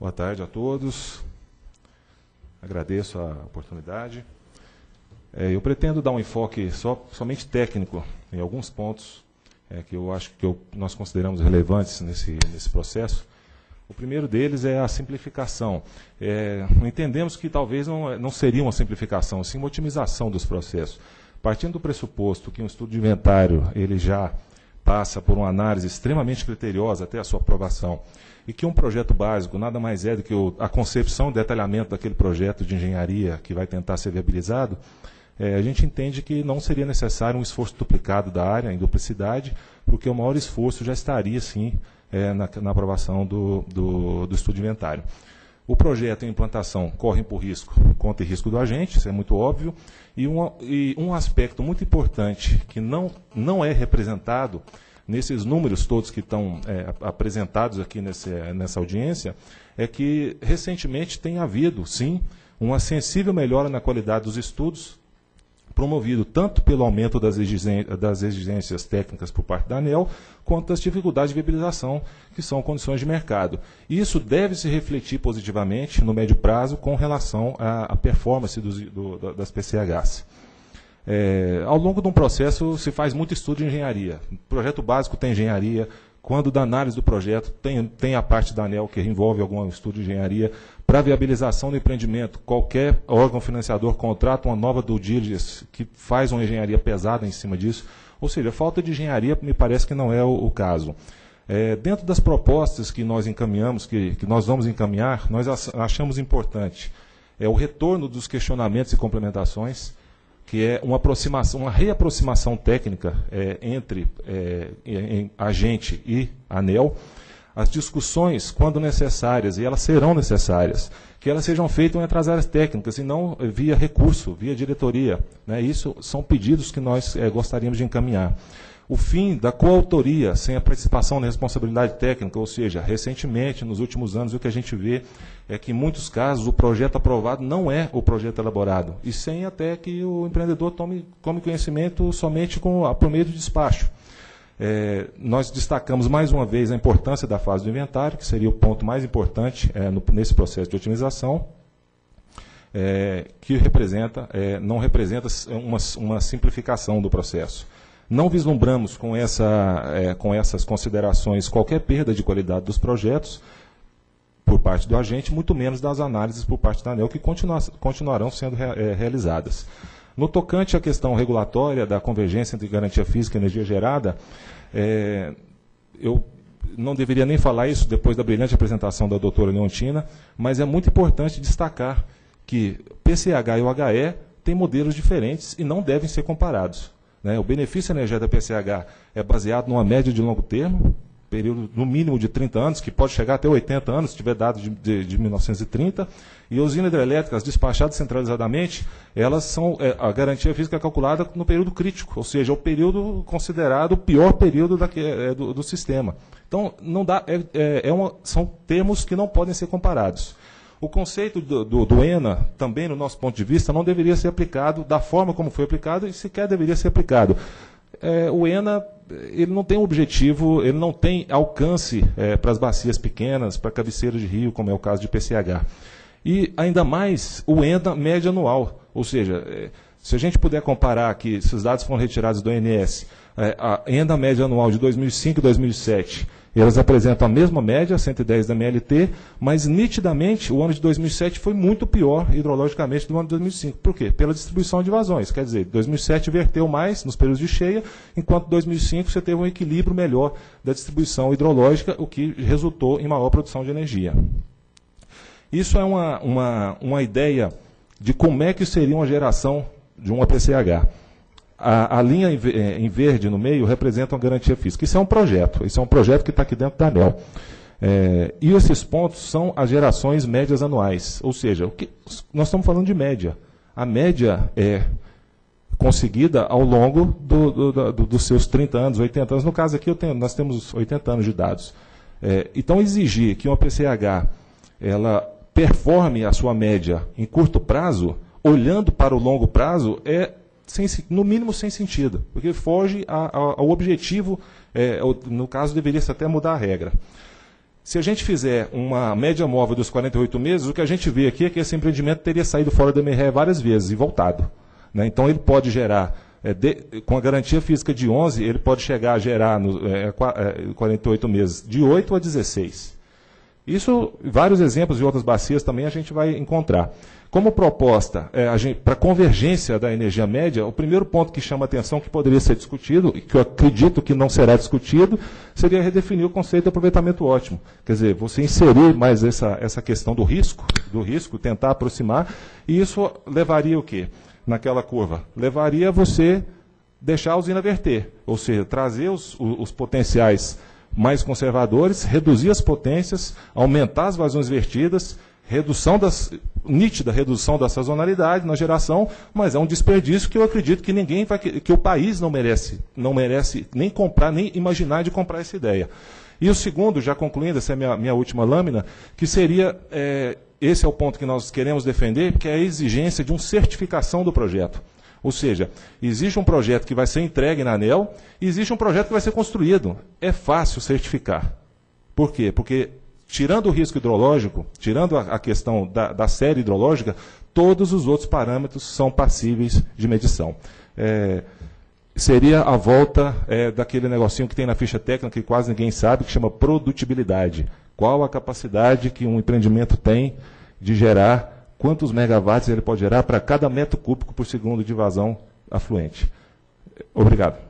Boa tarde a todos. Agradeço a oportunidade. Eu pretendo dar um enfoque somente técnico em alguns pontos que eu acho que nós consideramos relevantes nesse processo. O primeiro deles é a simplificação. Entendemos que talvez não seria uma simplificação, sim uma otimização dos processos. Partindo do pressuposto que um estudo de inventário ele já passa por uma análise extremamente criteriosa até a sua aprovação, e que um projeto básico nada mais é do que a concepção e detalhamento daquele projeto de engenharia que vai tentar ser viabilizado, a gente entende que não seria necessário um esforço duplicado da área, em duplicidade, porque o maior esforço já estaria, sim, na aprovação do estudo de inventário. O projeto em implantação corre por risco, conta e risco do agente, isso é muito óbvio, e um aspecto muito importante que não é representado nesses números todos que estão apresentados aqui nessa audiência, é que recentemente tem havido, sim, uma sensível melhora na qualidade dos estudos, promovido tanto pelo aumento das exigências técnicas por parte da ANEEL, quanto das dificuldades de viabilização, que são condições de mercado. Isso deve se refletir positivamente no médio prazo com relação à performance das PCHs. Ao longo de um processo se faz muito estudo de engenharia. O projeto básico tem engenharia, quando da análise do projeto tem a parte da ANEEL que envolve algum estudo de engenharia. Para viabilização do empreendimento, qualquer órgão financiador contrata uma nova due diligence que faz uma engenharia pesada em cima disso. Ou seja, a falta de engenharia me parece que não é o caso. Dentro das propostas que nós encaminhamos, que nós vamos encaminhar, nós achamos importante o retorno dos questionamentos e complementações, que é uma reaproximação técnica entre agente e ANEEL, as discussões, quando necessárias, e elas serão necessárias, que elas sejam feitas entre as áreas técnicas e não via recurso, via diretoria. Isso são pedidos que nós gostaríamos de encaminhar. O fim da coautoria sem a participação na responsabilidade técnica, ou seja, recentemente, nos últimos anos, o que a gente vê é que, em muitos casos, o projeto aprovado não é o projeto elaborado, e sem até que o empreendedor tome conhecimento somente por meio do despacho. Nós destacamos mais uma vez a importância da fase do inventário, que seria o ponto mais importante nesse processo de otimização, que não representa uma simplificação do processo. Não vislumbramos com essas considerações qualquer perda de qualidade dos projetos por parte do agente, muito menos das análises por parte da ANEEL, que continuarão sendo realizadas. No tocante à questão regulatória da convergência entre garantia física e energia gerada, eu não deveria nem falar isso depois da brilhante apresentação da doutora Leontina, mas é muito importante destacar que PCH e OHE têm modelos diferentes e não devem ser comparados. O benefício energético da PCH é baseado numa média de longo termo, período no mínimo de 30 anos, que pode chegar até 80 anos, se tiver dados de 1930, e a usina hidrelétrica, as despachadas centralizadamente, elas são a garantia física é calculada no período crítico, ou seja, o período considerado o pior período do sistema. Então, não dá, são termos que não podem ser comparados. O conceito do ENA, também, no nosso ponto de vista, não deveria ser aplicado da forma como foi aplicado e sequer deveria ser aplicado. O ENA ele não tem objetivo, ele não tem alcance para as bacias pequenas, para cabeceiras de rio, como é o caso de PCH. E, ainda mais, o ENA média anual. Ou seja, se a gente puder comparar aqui, se os dados foram retirados do ONS, a ENA média anual de 2005 e 2007, elas apresentam a mesma média, 110 da MLT, mas nitidamente o ano de 2007 foi muito pior hidrologicamente do ano de 2005. Por quê? Pela distribuição de vazões. Quer dizer, 2007 verteu mais nos períodos de cheia, enquanto 2005 você teve um equilíbrio melhor da distribuição hidrológica, o que resultou em maior produção de energia. Isso é uma ideia de como é que seria uma geração de uma PCH. A linha em verde no meio representa uma garantia física. Isso é um projeto que está aqui dentro da ANEEL. E esses pontos são as gerações médias anuais. Ou seja, nós estamos falando de média. A média é conseguida ao longo dos seus 30 anos, 80 anos. No caso aqui, nós temos 80 anos de dados. Então, exigir que uma PCH ela performe a sua média em curto prazo, olhando para o longo prazo, no mínimo sem sentido, porque foge ao objetivo, no caso deveria-se até mudar a regra. Se a gente fizer uma média móvel dos 48 meses, o que a gente vê aqui é que esse empreendimento teria saído fora da MRE várias vezes e voltado, né? Então, ele pode gerar, com a garantia física de 11, ele pode chegar a gerar, 48 meses, de 8 a 16. Isso, vários exemplos de outras bacias também a gente vai encontrar. Como proposta, para convergência da energia média, o primeiro ponto que chama atenção, que poderia ser discutido, e que eu acredito que não será discutido, seria redefinir o conceito de aproveitamento ótimo. Quer dizer, você inserir mais essa questão do risco, tentar aproximar, e isso levaria o quê? Naquela curva? Levaria você deixar a usina verter, ou seja, trazer os potenciais mais conservadores, reduzir as potências, aumentar as vazões vertidas, nítida redução da sazonalidade na geração, mas é um desperdício que eu acredito que ninguém que o país não merece nem comprar, nem imaginar de comprar essa ideia. E o segundo, já concluindo, essa é a minha última lâmina, que seria, esse é o ponto que nós queremos defender, que é a exigência de uma certificação do projeto. Ou seja, existe um projeto que vai ser entregue na ANEEL e existe um projeto que vai ser construído. É fácil certificar. Por quê? Porque, tirando o risco hidrológico, tirando a questão da série hidrológica, todos os outros parâmetros são passíveis de medição. Seria a volta daquele negocinho que tem na ficha técnica, que quase ninguém sabe, que chama produtibilidade. Qual a capacidade que um empreendimento tem de gerar, quantos megawatts ele pode gerar para cada metro cúbico por segundo de vazão afluente. Obrigado.